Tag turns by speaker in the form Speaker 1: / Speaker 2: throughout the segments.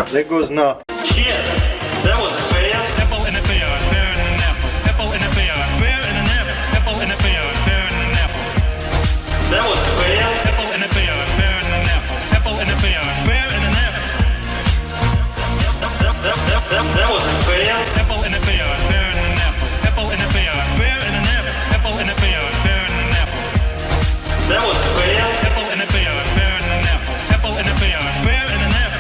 Speaker 1: That goes no.
Speaker 2: Shit, that was fair.
Speaker 3: Apple and a pear, pear and an apple. Apple and a pear, pear and an apple. Apple and a pear, pear and an apple.
Speaker 2: That was fair.
Speaker 3: Apple and a pear, pear and an apple. Apple and a pear, pear and an apple.
Speaker 2: That was fair.
Speaker 3: Apple and a pear, pear and an apple. Apple and a pear, pear and an apple. Apple and a pear, pear and an apple.
Speaker 2: That was fair.
Speaker 3: Apple and a pear, pear and an apple. Apple and a pear, pear and an apple.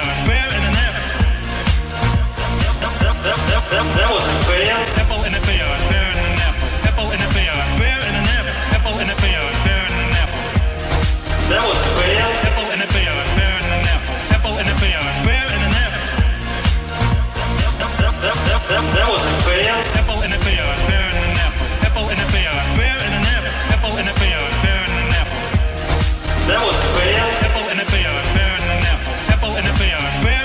Speaker 3: pear, pear in an apple.
Speaker 2: That was fair.
Speaker 3: Apple in a pear, pear in an apple. Apple in a pear, pear in an apple. Apple in a pear, pear in an apple.
Speaker 2: That was fair.
Speaker 3: Apple in a pear, pear in an apple. Apple in a pear, pear in an apple.
Speaker 2: That was fair.
Speaker 3: Apple in a pear, pear in an apple. Apple in a pear, pear in an apple. Apple in a pear, pear in an apple.
Speaker 2: That was fair.
Speaker 3: Apple in a pear, pear in an apple. Apple in a pear, pear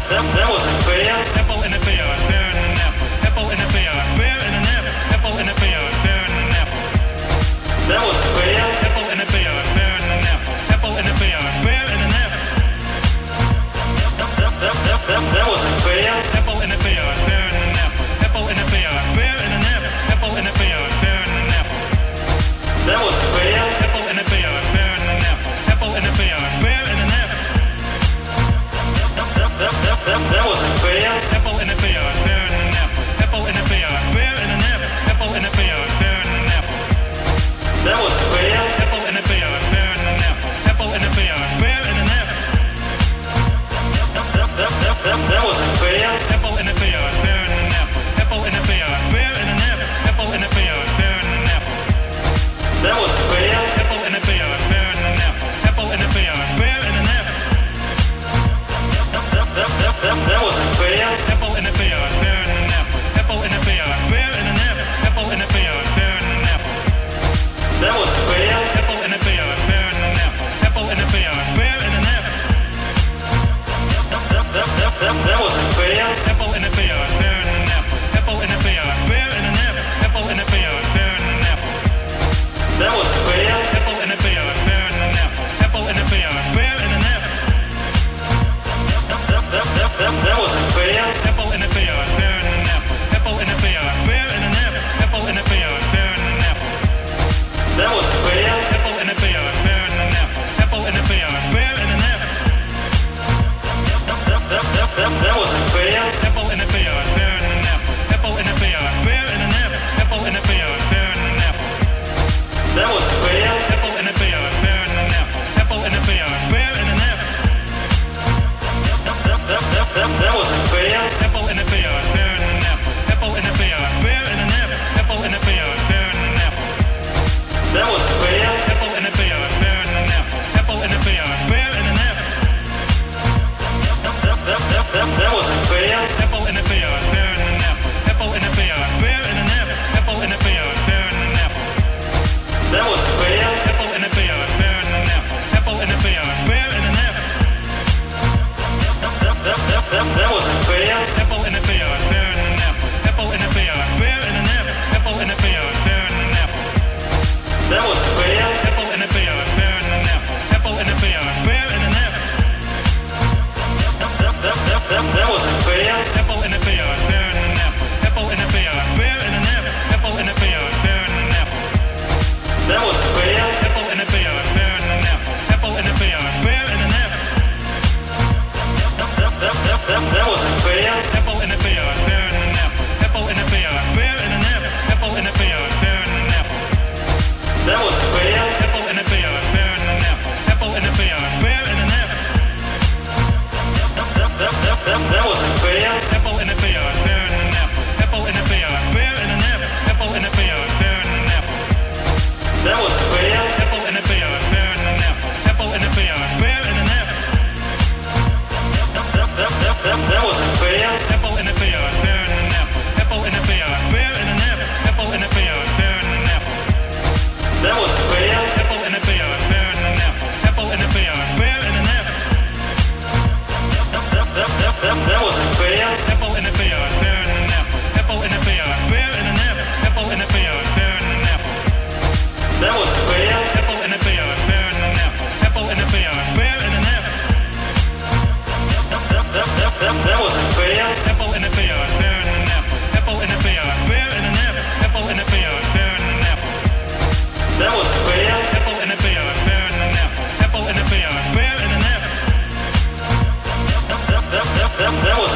Speaker 2: That was a fail.
Speaker 3: Apple and a pear, pear and an apple. Apple and a pear, pear and an apple. Apple and a pear, pear and an apple.
Speaker 2: That was a fail.
Speaker 3: Apple and a pear, pear and an apple. Apple and a pear, pear and an apple.
Speaker 2: That was a fail.
Speaker 3: Apple and a pear, pear and an apple. Apple and a pear, pear and an apple. Apple and a pear, pear and an apple.
Speaker 2: That was a fail.
Speaker 3: Apple and a pear, pear and an apple. Apple and a pear, pear and an apple.
Speaker 2: That was a fail.
Speaker 3: Apple and a pear, pear and an apple. Apple and a pear, pear and an apple. Apple and a pear, pear and an apple.
Speaker 2: That was a fail.
Speaker 3: Apple and a pear, pear and an apple. Apple and a pear, pear and an apple.
Speaker 2: That was a fail.
Speaker 3: Apple and a pear, pear and an apple. Apple and a pear, pear and an apple. Apple and a pear, pear and an apple.
Speaker 2: That was a fail.
Speaker 3: Apple and a pear, pear and an apple. Apple and a pear, pear and an apple.
Speaker 2: That was a fail.
Speaker 3: Apple and a pear, pear and an apple. Apple and a pear, pear and an apple. Apple and a pear, pear and an apple.
Speaker 2: That was a fail.
Speaker 3: Apple and a pear, pear and an apple. Apple and a pear, pear and an apple.
Speaker 2: That was a fail.
Speaker 3: Apple and a pear, pear and an apple. Apple and a pear, pear and an apple. Apple and a pear, pear and an apple.
Speaker 2: That was a fail.
Speaker 3: Apple and a pear, pear and an apple. Apple and a pear, pear and an apple.
Speaker 2: That was a fail.
Speaker 3: Apple and a pear, pear and an apple. Apple and a pear, pear and an apple. Apple and a pear, pear and an apple.
Speaker 2: That was a fail.
Speaker 3: Apple and a pear, pear and an apple. Apple and a pear, pear and an apple.
Speaker 2: That was a fail.
Speaker 3: Apple and a pear, pear and an apple. Apple and a pear, pear and an apple. Apple and a pear, pear and an apple.
Speaker 2: That was a fail.
Speaker 3: Apple and a pear, pear and an apple. Apple and a pear, pear and an apple.
Speaker 2: That was a fail.
Speaker 3: Apple and a pear, pear and an apple. Apple and a pear, pear and an apple. Apple and a pear, pear and an apple.
Speaker 2: That was a fail.
Speaker 3: Apple and a pear, pear and an apple. Apple and a pear, pear and an apple.
Speaker 2: That was a fail.
Speaker 3: Apple and a pear, pear and an apple. Apple and a pear, pear and an apple. Apple and a pear, pear and an apple.
Speaker 2: That was a fail.
Speaker 3: Apple and a pear, pear and an apple. Apple and a pear, pear and an apple.
Speaker 2: That was a fail.
Speaker 3: Apple and a pear, pear and an apple. Apple and a pear, pear and an apple. Apple and a pear, pear and an apple.
Speaker 2: That was a fail.
Speaker 3: Apple and a pear, pear and an apple. Apple and a pear, pear and an apple.
Speaker 2: That was a fail.
Speaker 3: Apple and a pear, pear and an apple. Apple and a pear, pear and an apple. Apple and a pear, pear and an apple.
Speaker 2: That was a fail.
Speaker 3: Apple and a pear, pear and an apple. Apple and a pear, pear and an apple.
Speaker 2: That was a fail.
Speaker 3: Apple and a pear, pear and an apple. Apple and a pear, pear and an apple. Apple and a pear, pear and an apple.
Speaker 2: That was a fail.
Speaker 3: Apple and a pear, pear and an apple. Apple and a pear, pear and an apple.
Speaker 2: That was a fail.
Speaker 3: Apple and a pear, pear and an apple. Apple and a pear, pear and an apple. Apple and a pear, pear and an apple.
Speaker 2: That was a fail.
Speaker 3: Apple and a pear, pear and an apple. Apple and a pear, pear and an apple.
Speaker 2: That was a fail.
Speaker 3: Apple and a pear, pear and an apple. Apple and a pear, pear and an apple. Apple and a pear, pear and an apple.
Speaker 2: That was a fail.
Speaker 3: Apple and a pear, pear and an apple. Apple and a pear, pear and an apple.
Speaker 2: That was a fail.
Speaker 3: Apple and a pear, pear and an apple. Apple and a pear, pear and an apple. Apple and a pear, pear and an apple.
Speaker 2: That was a fail.
Speaker 3: Apple and a pear, pear and an apple. Apple and a pear, pear and an apple.
Speaker 2: That was a fail.
Speaker 3: Apple and a pear, pear and an apple. Apple and a pear, pear and an apple. Apple and a pear, pear and an apple.
Speaker 2: That was a fail.
Speaker 3: Apple and a pear, pear and an apple. Apple and a pear, pear and an apple.
Speaker 2: That was